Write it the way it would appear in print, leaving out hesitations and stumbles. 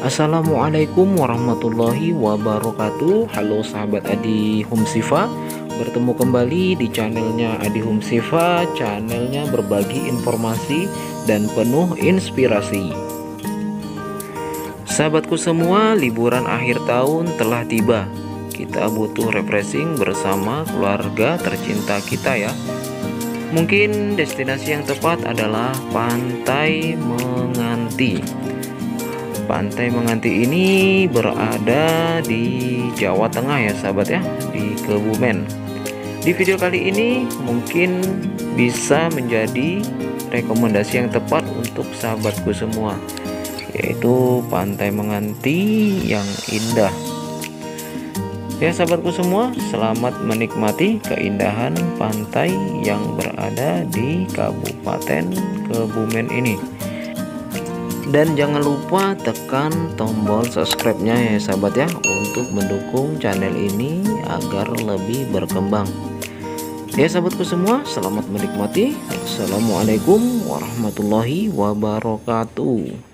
Assalamualaikum warahmatullahi wabarakatuh. Halo sahabat Adi Home Siva, bertemu kembali di channelnya Adi Home Siva. Channelnya berbagi informasi dan penuh inspirasi. Sahabatku semua, liburan akhir tahun telah tiba. Kita butuh refreshing bersama keluarga tercinta kita ya. Mungkin destinasi yang tepat adalah Pantai Menganti. Pantai Menganti ini berada di Jawa Tengah ya sahabat ya, di Kebumen. Di video kali ini mungkin bisa menjadi rekomendasi yang tepat untuk sahabatku semua, yaitu Pantai Menganti yang indah. Ya sahabatku semua, selamat menikmati keindahan pantai yang berada di Kabupaten Kebumen ini. Dan jangan lupa tekan tombol subscribe-nya ya sahabat ya, untuk mendukung channel ini agar lebih berkembang. Ya sahabatku semua, selamat menikmati. Assalamualaikum warahmatullahi wabarakatuh.